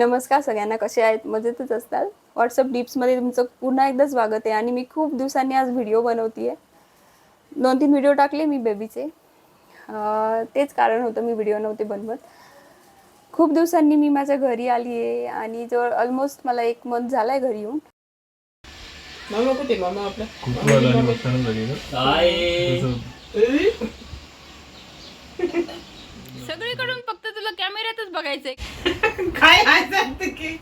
नमस्कार सगळ्यांना, कसे आहेत? मजेतच असतात. व्हॉट्सअप डिप्समध्ये तुमचं पुन्हा एकदा स्वागत आहे. आणि मी खूप दिवसांनी आज व्हिडिओ बनवतीये. 2-3 व्हिडिओ टाकले मी बेबीचे. तेच कारण होतं मी व्हिडिओ नव्हते बनवत. खूप दिवसांनी मी माझ्या घरी आली आहे आणि जवळ ऑलमोस्ट मला 1 मंथ झालाय घरी येऊन. मामा कुठे? मामा आपला खूप वेळ झाली बघताना झाली ना. सगळीकडून फक्त तुला कॅमेऱ्यातच बघायचंय. काय सांगते की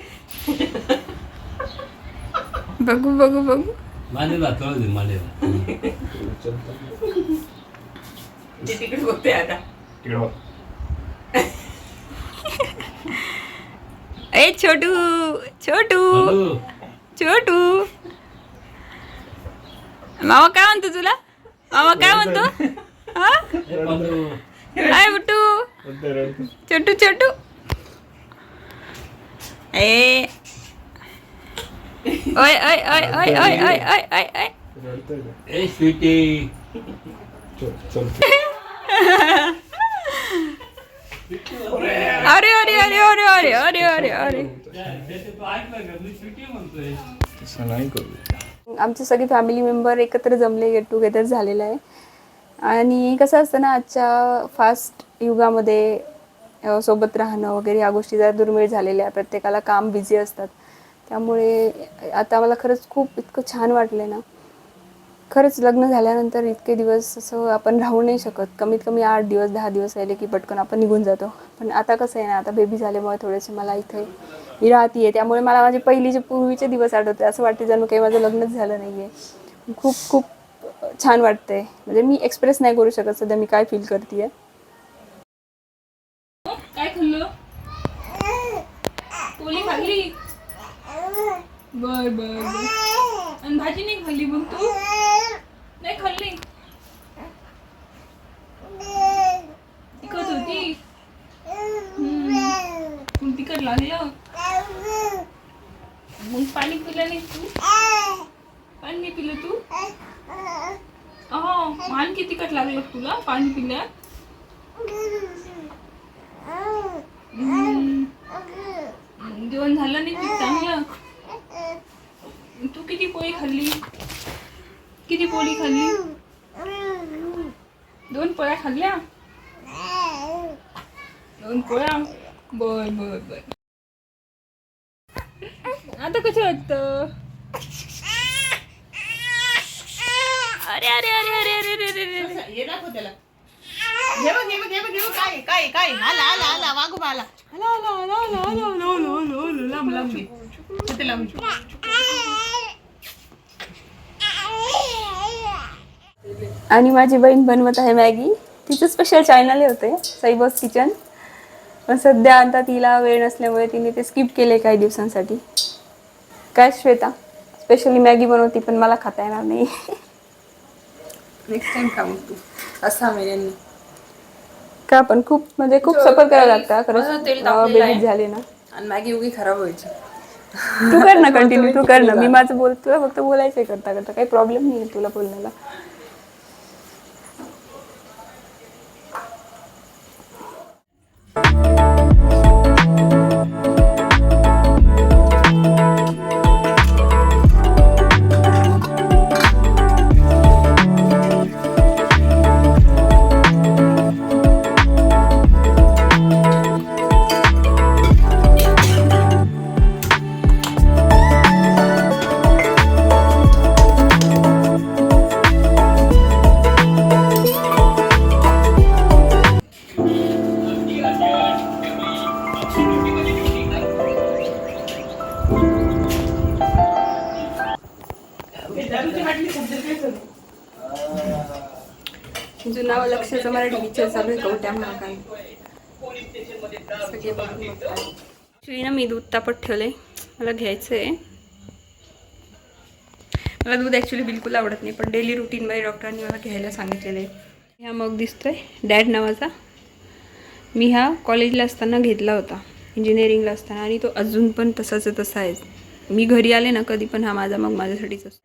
बघू बघू बघू. मालेला थोडं दे मालेला. तिकडे बघते आता. ए छोटू छोटू छोटू, मामा काय म्हणतो तुला? मामा काय म्हणतो? हा काय बुटू? छोटू छोटू ए ओय ओय ओय ओय ओय ओय ओय ओय ओय. ए स्वीटी. अरे अरे अरे अरे अरे अरे अरे अरे. नाही करू. आमचे सगळे फॅमिली मेंबर एकत्र जमले, गेट टुगेदर झालेलं आहे. आणि कसं असतं ना, आजच्या फास्ट युगामध्ये सोबत राहणं वगैरे ह्या गोष्टी जरा दुर्मिळ झालेल्या आहे. प्रत्येकाला काम बिझी असतात. त्यामुळे आता मला खरंच खूप इतकं छान वाटलं ना. खरंच लग्न झाल्यानंतर इतके दिवस असं आपण राहू नाही शकत. कमीत कमी 8 दिवस 10 दिवस राहिले की पटकन आपण निघून जातो. पण आता कसं आहे ना, आता बेबी झाल्यामुळे थोडेसे मला इथे मी राहते, त्यामुळे मला माझे पहिलीचे पूर्वीचे दिवस आठवते. असं वाटते जणू काही माझं लग्नच झालं नाही आहे. खूप खूप छान वाटतंय. म्हणजे मी एक्सप्रेस नाही करू शकत सध्या मी काय फील करते आहे. काय खाल्लं? पोळी खाल्ली? बर बर बर. आणि भाजी नाही खाल्ली मग तू? नाही खाल्ली? तिखट होती? मग तिखट लागलं? मग पाणी पिलं नाही तू? पाणी नाही पिलं तू? आणखी तिखट लागलं तुला पाणी पिल्या? जेवण झालं नाही तू चांगलं? तू किती पोळी खाल्ली? किती पोळी खाल्ली? 2 पोळ्या खाल्ल्या? 2 पोळ्या? बर बर बर. आता कसं वाटतं? अरे अरे अरे अरे अरे अरे अरे. ये दाखव त्याला. हे बघ हे बघ हे बघ हे बघ. काय काय काय आला आला आला वागू आला. आला आला आला आला आला आला आला आला लांब लांब घे. किती लांब? आणि माझी बहीण बनवत आहे मॅगी. तिचं स्पेशल चॅनल होते साईबॉस किचन. पण सध्या आता तिला वेळ नसल्यामुळे तिने ते स्किप केले काही दिवसांसाठी. काय श्वेता स्पेशली मॅगी बनवती, पण मला खाता येणार नाही. नेक्स्ट टाइम खा मग तू. असा महिन्यांनी का पण खूप म्हणजे खूप सफर करावं लागतं खरंच. बेबी झाले ना. आणि मॅगी उगी खराब व्हायची. तू कर ना कंटिन्यू, तू कर ना. मी माझं बोलतो फक्त बोलायचं करता करता. काही प्रॉब्लेम नाही तुला बोलण्याला. जुना लक्षाचं मराठी पिक्चर चालू आहे कवट्या महाकाय. सगळे बघून बघतात. ॲक्च्युली ना मी दूध तापत ठेवलंय. मला घ्यायचं आहे. मला दूध ॲक्च्युली बिलकुल आवडत नाही, पण डेली रुटीनमध्ये डॉक्टरांनी मला घ्यायला सांगितलेलं आहे. ह्या मग दिसतोय डॅड नावाचा. मी हा कॉलेजला असताना घेतला होता, इंजिनिअरिंगला असताना. आणि तो अजून पण तसाच तसा आहे. मी घरी आले ना कधी पण हा माझा मग माझ्यासाठीच असतो.